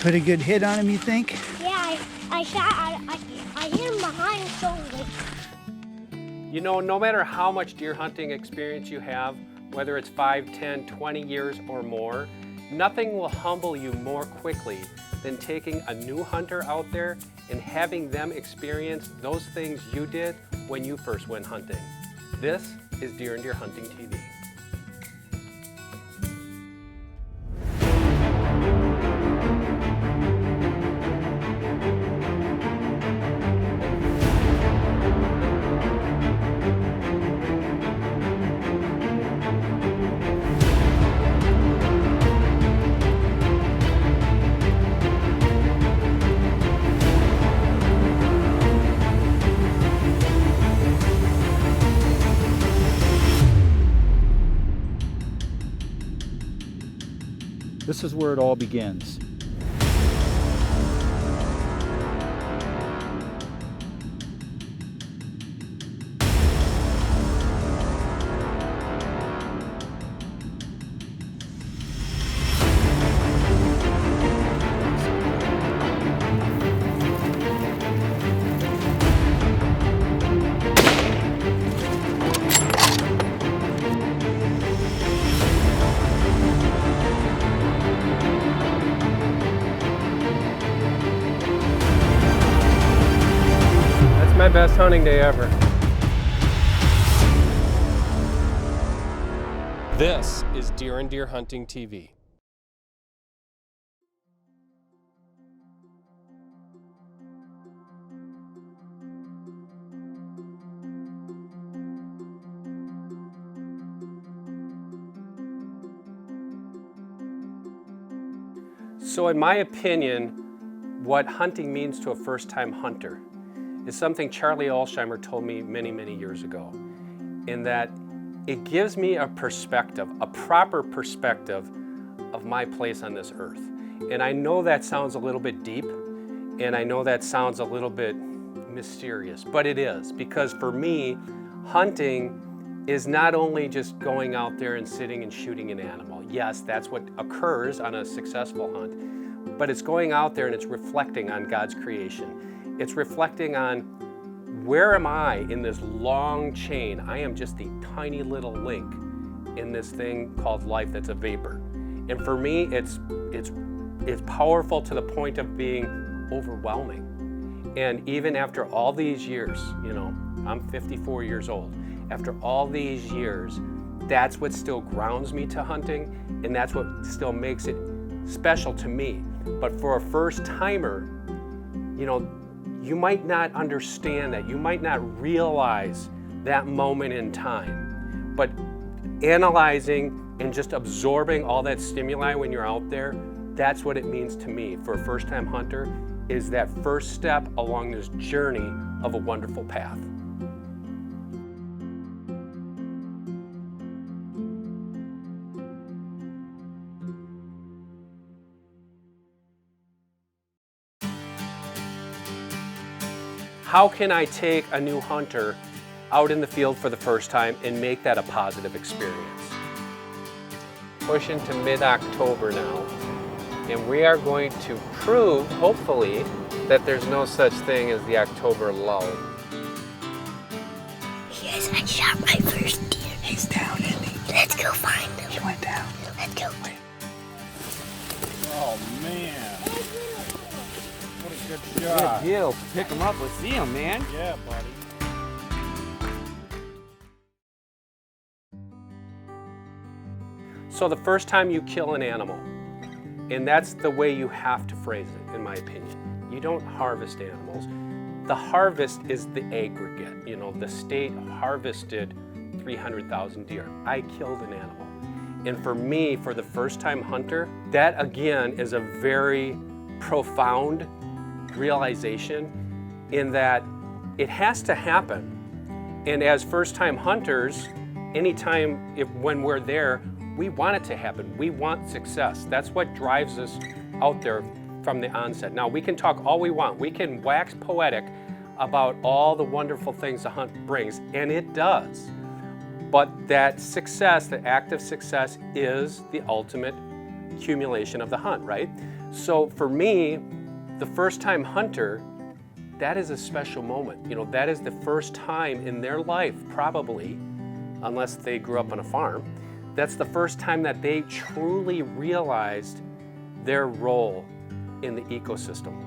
Put a good hit on him, you think? Yeah, I hit him behind the shoulder. You know, no matter how much deer hunting experience you have, whether it's 5, 10, 20 years or more, nothing will humble you more quickly than taking a new hunter out there and having them experience those things you did when you first went hunting. This is Deer and Deer Hunting TV. This is where it all begins. My best hunting day ever. This is Deer and Deer Hunting TV. So in my opinion, what hunting means to a first-time hunter is something Charlie Alsheimer told me many, many years ago, in that it gives me a perspective, a proper perspective of my place on this earth. And I know that sounds a little bit deep, and I know that sounds a little bit mysterious, but it is, because for me, hunting is not only just going out there and sitting and shooting an animal. Yes, that's what occurs on a successful hunt, but it's going out there and it's reflecting on God's creation. It's reflecting on, where am I in this long chain? I am just the tiny little link in this thing called life that's a vapor. And for me, it's powerful to the point of being overwhelming. And even after all these years, you know, I'm 54 years old. After all these years, that's what still grounds me to hunting, and that's what still makes it special to me. But for a first timer, you know, you might not understand that. You might not realize that moment in time. But analyzing and just absorbing all that stimuli when you're out there, that's what it means to me for a first-time hunter, is that first step along this journey of a wonderful path. How can I take a new hunter out in the field for the first time and make that a positive experience? Pushing to mid-October now, and we are going to prove, hopefully, that there's no such thing as the October lull. Yes, I shot my first deer. He's down, isn't he? Let's go find him. He went down. Let's go. Oh man, what a good Good shot. deal. Pick him up. Let's see him, man. Yeah, buddy. So the first time you kill an animal, and that's the way you have to phrase it, in my opinion. You don't harvest animals. The harvest is the aggregate. You know, the state harvested 300,000 deer. I killed an animal. And for me, for the first-time hunter, that again is a very profound realization, in that it has to happen. And as first-time hunters, anytime when we're there, we want it to happen. We want success. That's what drives us out there from the onset. Now, we can talk all we want. We can wax poetic about all the wonderful things the hunt brings, and it does. But that success, the act of success, is the ultimate accumulation of the hunt, right? So for me, the first time hunter, that is a special moment. You know, that is the first time in their life, probably, unless they grew up on a farm, that's the first time that they truly realized their role in the ecosystem.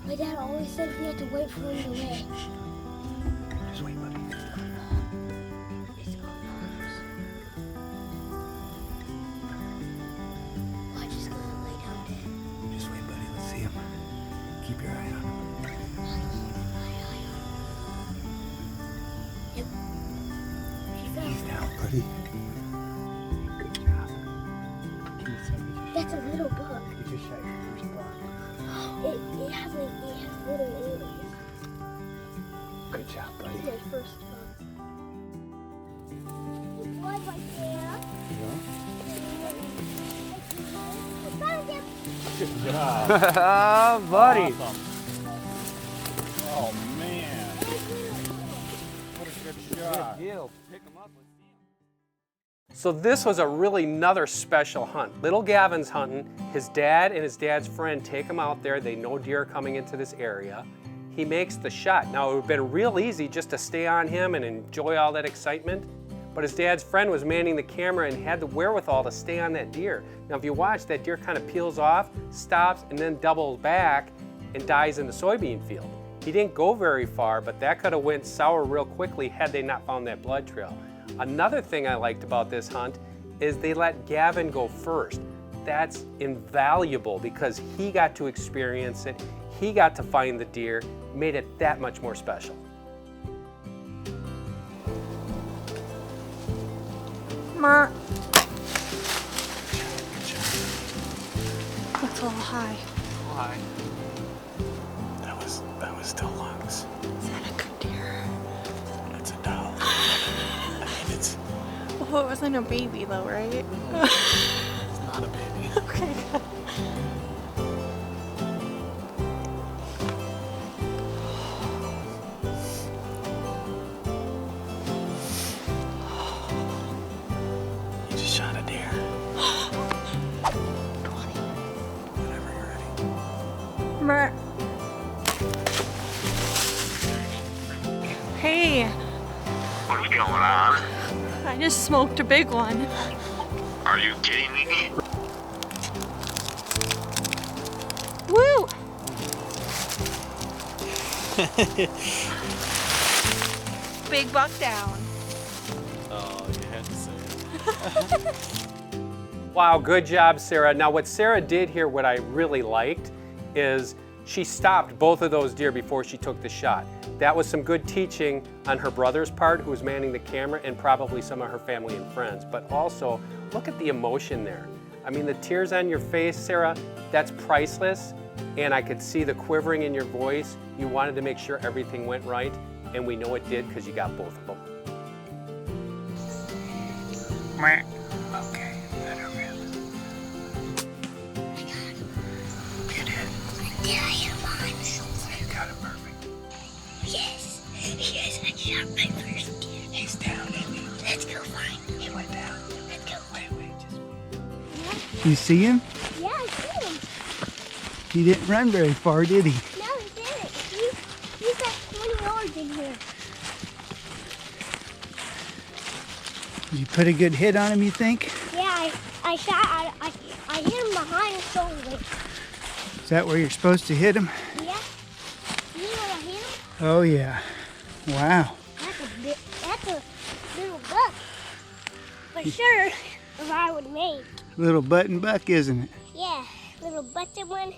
My dad always said we had to wait for him to lay. Just wait, buddy. It's all yours. I'm just gonna lay down dead. Just wait, buddy. Let's see him. Keep your eye on him. Yep. She fell. He's down, buddy. Good job. That's a little bug. You just shot your first buck. It has little earrings. Good job, buddy. It's my first bug. It's one right there. I found him. Good job. Buddy. Awesome. Oh, man. What a good shot. Good deal. Pick him up. Let's see him. So this was a really another special hunt. Little Gavin's hunting. His dad and his dad's friend take him out there. They know deer coming into this area. He makes the shot. Now it would have been real easy just to stay on him and enjoy all that excitement, but his dad's friend was manning the camera and had the wherewithal to stay on that deer. Now if you watch, that deer kind of peels off, stops, and then doubles back and dies in the soybean field. He didn't go very far, but that could have went sour real quickly had they not found that blood trail. Another thing I liked about this hunt is they let Gavin go first. That's invaluable because he got to experience it, he got to find the deer, made it that much more special. Mer. That's a little high. Why? That was still lungs. Is that a good deer? That's a doll. I mean, it's Well, it wasn't a baby though, right? not a baby. Okay, good. You just shot a deer. 20. Whenever you're ready. Mer. Hey, What's going on? I just smoked a big one. Are you kidding me? Woo! Big buck down. Oh, you had to say it. Wow, good job, Sarah. Now what Sarah did here, what I really liked, is she stopped both of those deer before she took the shot. That was some good teaching on her brother's part, who was manning the camera, and probably some of her family and friends. But also, look at the emotion there. I mean, the tears on your face, Sarah, that's priceless. And I could see the quivering in your voice. You wanted to make sure everything went right, and we know it did because you got both of them. Okay, better rib. You did. Yeah, I hit him behind the shoulder. You got it perfect. Yes. Yes, I shot my first deer. He's down, isn't he? Let's go find him. He went down. Let's go. Wait, just wait. You see him? Yeah, I see him. He didn't run very far, did he? No, he didn't. He's like 20 yards in here. Did you put a good hit on him, you think? Yeah, I hit him behind the shoulder. Is that where you're supposed to hit him? Yeah. You know what I hit him? Oh, yeah. Wow. That's a little buck. For sure, if I would make. Little button buck, isn't it? Yeah, little button one.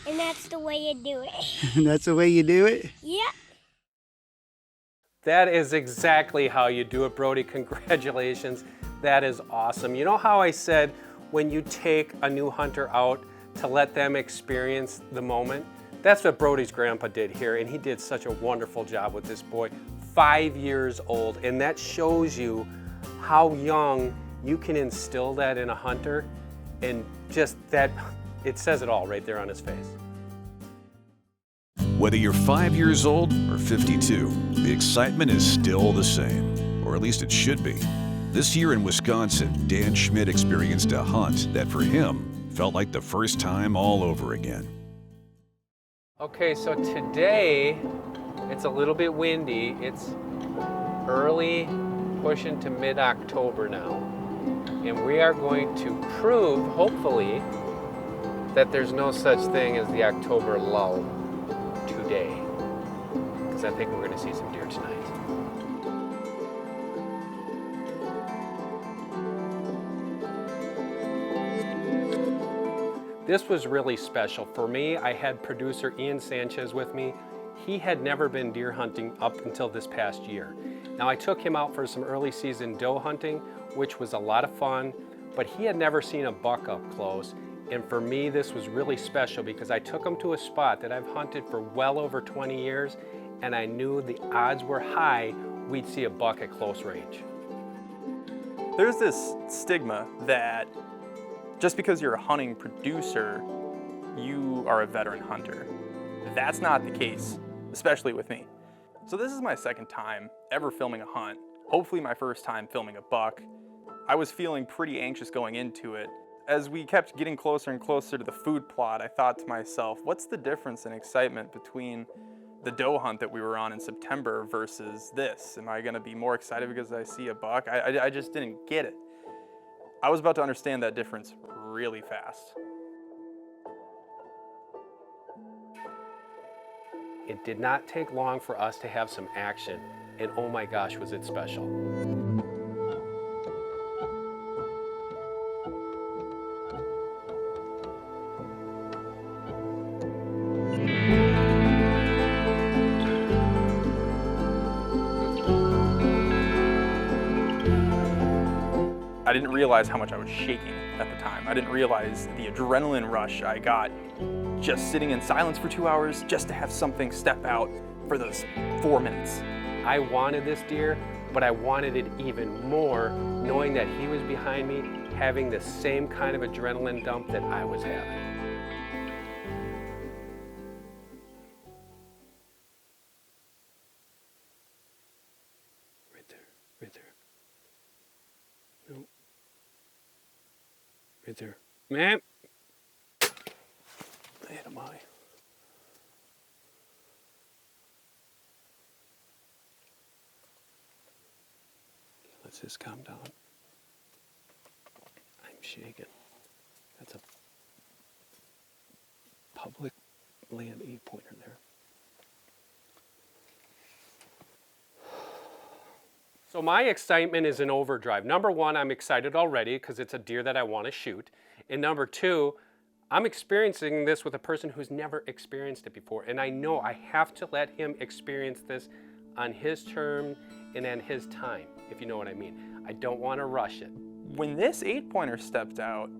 And that's the way you do it. And that's the way you do it? Yeah. That is exactly how you do it, Brody. Congratulations. That is awesome. You know how I said when you take a new hunter out to let them experience the moment? That's what Brody's grandpa did here, and he did such a wonderful job with this boy. 5 years old, and that shows you how young you can instill that in a hunter. And just that, it says it all right there on his face. Whether you're 5 years old or 52, the excitement is still the same, or at least it should be. This year in Wisconsin, Dan Schmidt experienced a hunt that for him felt like the first time all over again. Okay, so today it's a little bit windy. It's early, pushing to mid-October now. And we are going to prove, hopefully, that there's no such thing as the October lull today. Because I think we're going to see some deer tonight. This was really special. For me, I had producer Ian Sanchez with me. He had never been deer hunting up until this past year. Now I took him out for some early season doe hunting, which was a lot of fun, but he had never seen a buck up close. And for me, this was really special because I took him to a spot that I've hunted for well over 20 years, and I knew the odds were high we'd see a buck at close range. There's this stigma that just because you're a hunting producer, you are a veteran hunter. That's not the case, especially with me. So this is my second time ever filming a hunt, hopefully my first time filming a buck. I was feeling pretty anxious going into it. As we kept getting closer and closer to the food plot, I thought to myself, what's the difference in excitement between the doe hunt that we were on in September versus this? Am I gonna be more excited because I see a buck? I just didn't get it. I was about to understand that difference really fast. It did not take long for us to have some action, and oh my gosh, was it special. I didn't realize how much I was shaking at the time. I didn't realize the adrenaline rush I got just sitting in silence for 2 hours just to have something step out for those 4 minutes. I wanted this deer, but I wanted it even more knowing that he was behind me, having the same kind of adrenaline dump that I was having. Right there, right there. No. Right there. Man! I hit him high. Let's just calm down. I'm shaking. That's a public land 8-pointer there. So my excitement is in overdrive. Number one, I'm excited already because it's a deer that I want to shoot. And number two, I'm experiencing this with a person who's never experienced it before. And I know I have to let him experience this on his term and at his time, if you know what I mean. I don't want to rush it. When this 8-pointer stepped out,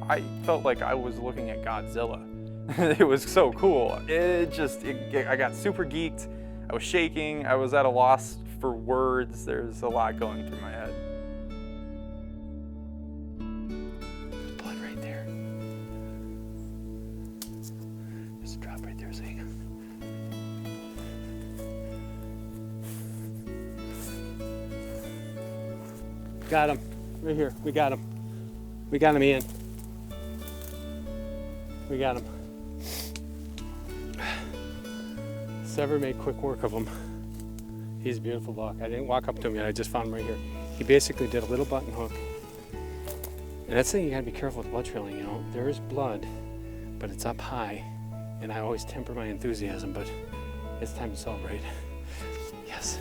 I felt like I was looking at Godzilla. It was so cool. I got super geeked. I was shaking. I was at a loss for words. There's a lot going through my head. There's blood right there. There's a drop right there, see? Got him. Right here. We got him. We got him, Ian. We got him. Sever made quick work of him. He's a beautiful buck. I didn't walk up to him yet. I just found him right here. He basically did a little button hook. And that's the thing, you gotta be careful with blood trailing, you know. There is blood, but it's up high. And I always temper my enthusiasm, but it's time to celebrate. Yes.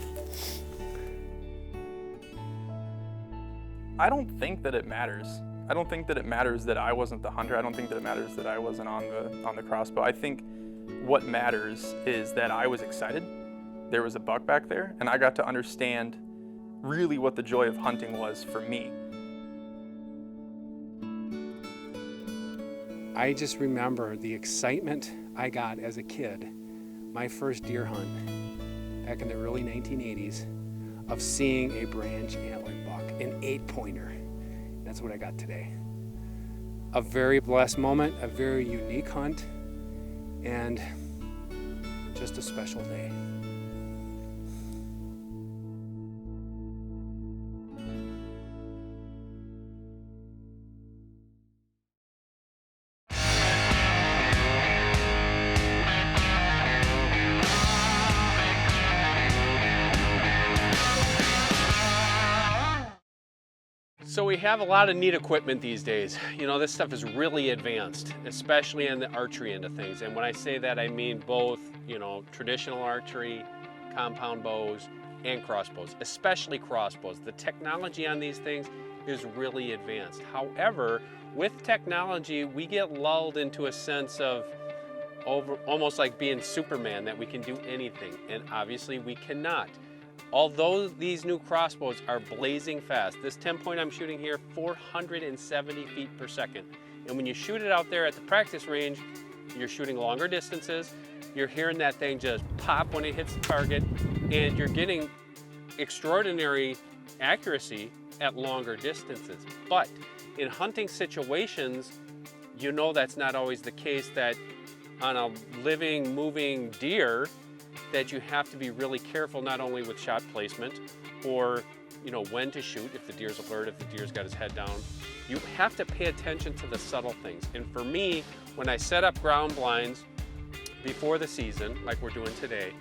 I don't think that it matters. I don't think that it matters that I wasn't the hunter. I don't think that it matters that I wasn't on the crossbow. I think what matters is that I was excited. There was a buck back there, and I got to understand really what the joy of hunting was for me. I just remember the excitement I got as a kid, my first deer hunt back in the early 1980s, of seeing a branch antlered buck, an 8-pointer. That's what I got today. a very blessed moment, a very unique hunt, and just a special day. So we have a lot of neat equipment these days. You know, this stuff is really advanced, especially in the archery end of things. And when I say that, I mean both, you know, traditional archery, compound bows, and crossbows, especially crossbows. The technology on these things is really advanced. However, with technology, we get lulled into a sense of almost like being Superman, that we can do anything. And obviously we cannot. Although these new crossbows are blazing fast, this 10-point I'm shooting here, 470 feet per second. And when you shoot it out there at the practice range, you're shooting longer distances, you're hearing that thing just pop when it hits the target, and you're getting extraordinary accuracy at longer distances. But in hunting situations, you know that's not always the case, that on a living, moving deer, that you have to be really careful not only with shot placement or, you know, when to shoot, if the deer's alert, if the deer's got his head down. You have to pay attention to the subtle things. And for me, when I set up ground blinds before the season, like we're doing today,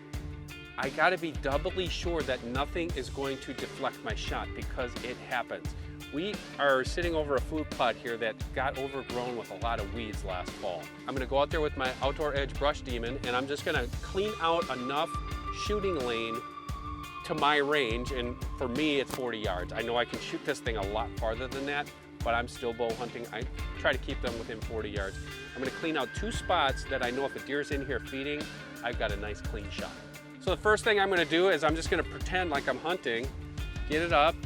I gotta be doubly sure that nothing is going to deflect my shot, because it happens. We are sitting over a food plot here that got overgrown with a lot of weeds last fall. I'm gonna go out there with my Outdoor Edge brush demon, and I'm just gonna clean out enough shooting lane to my range, and for me it's 40 yards. I know I can shoot this thing a lot farther than that, but I'm still bow hunting. I try to keep them within 40 yards. I'm gonna clean out 2 spots that I know if a deer's in here feeding, I've got a nice clean shot. So the first thing I'm gonna do is I'm just gonna pretend like I'm hunting, get it up,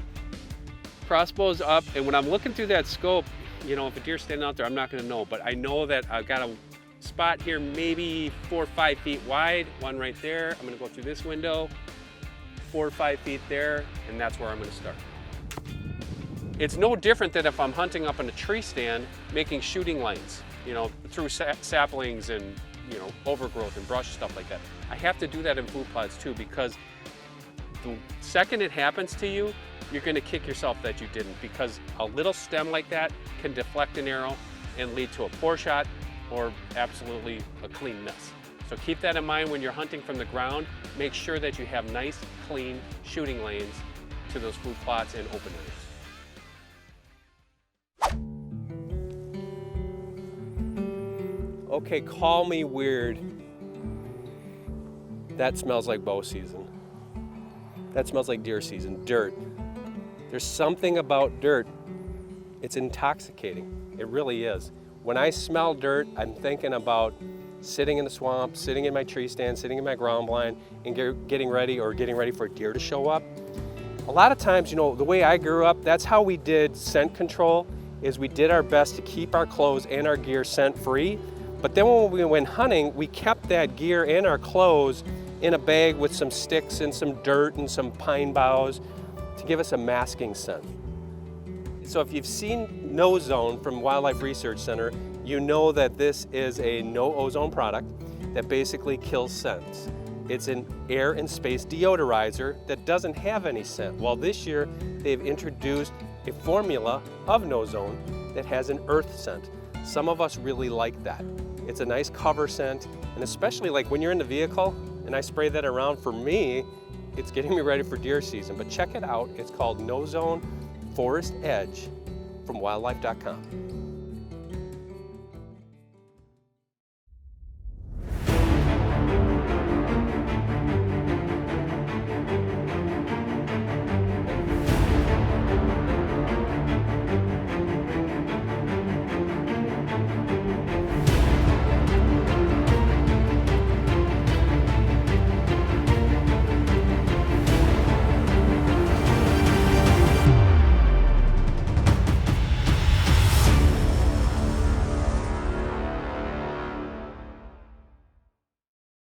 crossbow's up, and when I'm looking through that scope, you know, if a deer's standing out there, I'm not gonna know, but I know that I've got a spot here maybe 4 or 5 feet wide, one right there. I'm gonna go through this window, 4 or 5 feet there, and that's where I'm gonna start. It's no different than if I'm hunting up in a tree stand, making shooting lanes, you know, through saplings and, you know, overgrowth and brush, stuff like that. I have to do that in food plots too, because the second it happens to you, you're gonna kick yourself that you didn't, because a little stem like that can deflect an arrow and lead to a poor shot or absolutely a clean miss. So keep that in mind when you're hunting from the ground. Make sure that you have nice, clean shooting lanes to those food plots and open areas. Okay, call me weird. That smells like bow season. That smells like deer season, dirt. There's something about dirt, it's intoxicating. It really is. When I smell dirt, I'm thinking about sitting in the swamp, sitting in my tree stand, sitting in my ground blind, and getting ready for a deer to show up. A lot of times, you know, the way I grew up, that's how we did scent control, is we did our best to keep our clothes and our gear scent free. But then when we went hunting, we kept that gear and our clothes in a bag with some sticks and some dirt and some pine boughs to give us a masking scent. So if you've seen No Zone from Wildlife Research Center, you know that this is a no ozone product that basically kills scents. It's an air and space deodorizer that doesn't have any scent. Well, this year they've introduced a formula of No Zone that has an earth scent. Some of us really like that. It's a nice cover scent, and especially like when you're in the vehicle and I spray that around, for me, it's getting me ready for deer season. But check it out, it's called No Zone Forest Edge from wildlife.com.